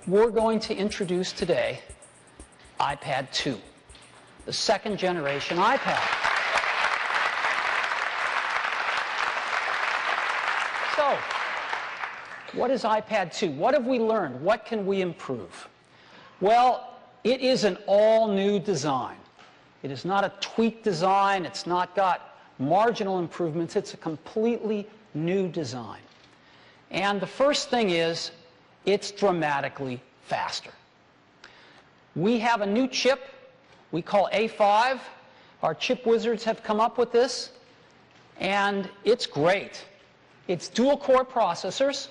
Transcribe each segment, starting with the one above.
we're going to introduce today iPad 2, the second generation iPad. So, what is iPad 2? What have we learned? What can we improve? Well, it is an all-new design. It is not a tweaked design. It's not got marginal improvements. It's a completely new design. And the first thing is, it's dramatically faster. We have a new chip we call A5. Our chip wizards have come up with this, and it's great. It's dual-core processors,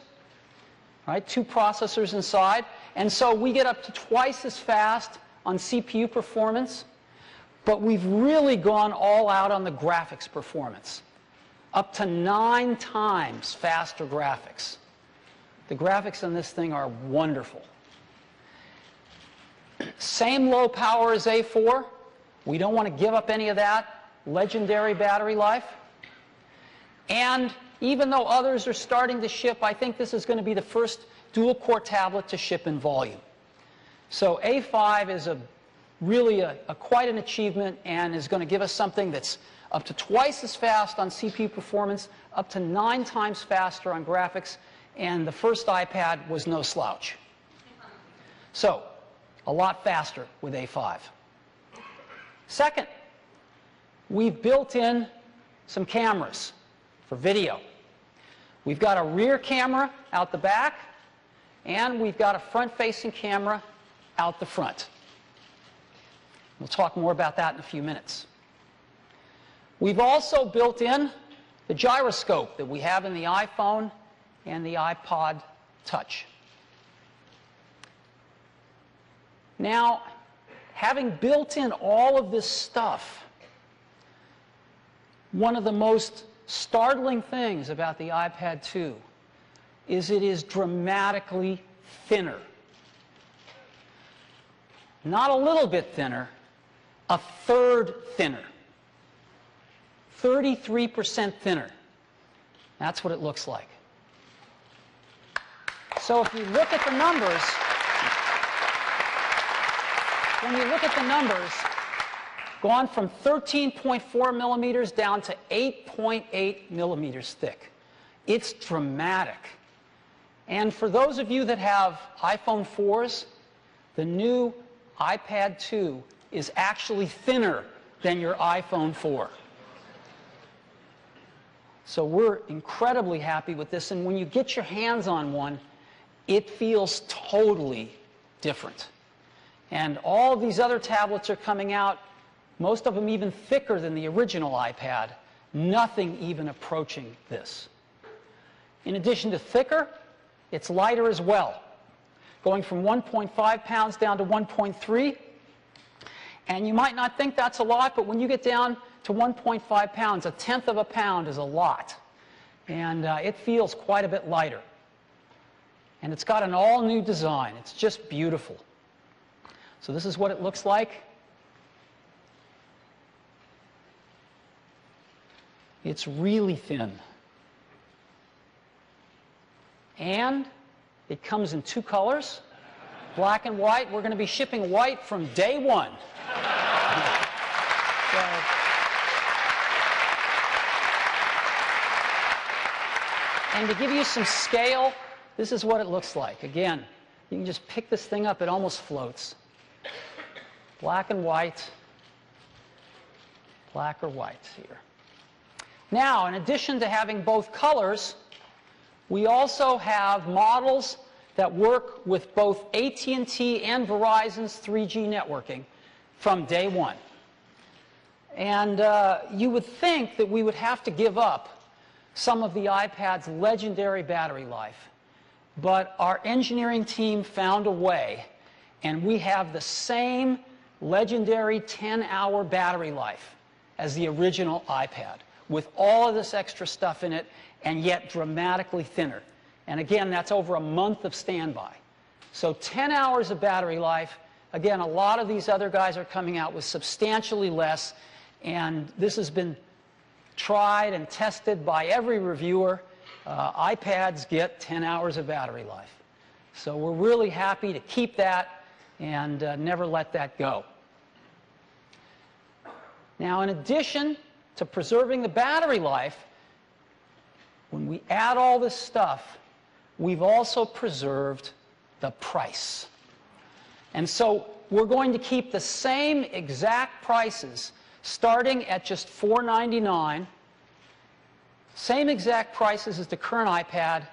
right? 2 processors inside, and so we get up to twice as fast on CPU performance, but we've really gone all out on the graphics performance. Up to 9 times faster graphics. The graphics on this thing are wonderful. Same low power as A4. We don't want to give up any of that legendary battery life. And even though others are starting to ship, I think this is going to be the first dual-core tablet to ship in volume. So A5 is really quite an achievement and is going to give us something that's up to twice as fast on CPU performance, up to 9 times faster on graphics, and the first iPad was no slouch. So, a lot faster with A5. Second, we've built in some cameras for video. We've got a rear camera out the back, and we've got a front-facing camera out the front. We'll talk more about that in a few minutes. We've also built in the gyroscope that we have in the iPhone and the iPod Touch. Now, having built in all of this stuff, one of the most startling things about the iPad 2 is it is dramatically thinner. Not a little bit thinner, a third thinner. 33% thinner. That's what it looks like. So if you look at the numbers, when you look at the numbers, gone from 13.4 millimeters down to 8.8 millimeters thick. It's dramatic. And for those of you that have iPhone 4s, the new iPad 2 is actually thinner than your iPhone 4. So we're incredibly happy with this, and when you get your hands on one, it feels totally different. And all these other tablets are coming out, most of them even thicker than the original iPad, nothing even approaching this. In addition to thicker, it's lighter as well, going from 1.5 pounds down to 1.3. And you might not think that's a lot, but when you get down to 1.5 pounds, 1/10 of a pound is a lot. And it feels quite a bit lighter. And it's got an all-new design. It's just beautiful. So this is what it looks like. It's really thin. And it comes in 2 colors, black and white. We're going to be shipping white from day 1. And to give you some scale, this is what it looks like. Again, you can just pick this thing up. It almost floats. Black and white. Black or white here. Now, in addition to having both colors, we also have models that work with both AT&T and Verizon's 3G networking from day 1. And you would think that we would have to give up some of the iPad's legendary battery life. But our engineering team found a way, and we have the same legendary 10-hour battery life as the original iPad, with all of this extra stuff in it, and yet dramatically thinner. And again, that's over a month of standby. So 10 hours of battery life. Again, a lot of these other guys are coming out with substantially less, and this has been tried and tested by every reviewer. iPads get 10 hours of battery life. So we're really happy to keep that and never let that go. Now, in addition to preserving the battery life, when we add all this stuff, we've also preserved the price. And so we're going to keep the same exact prices starting at just $4.99, same exact prices as the current iPad,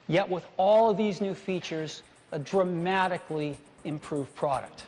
yet with all of these new features, a dramatically improved product.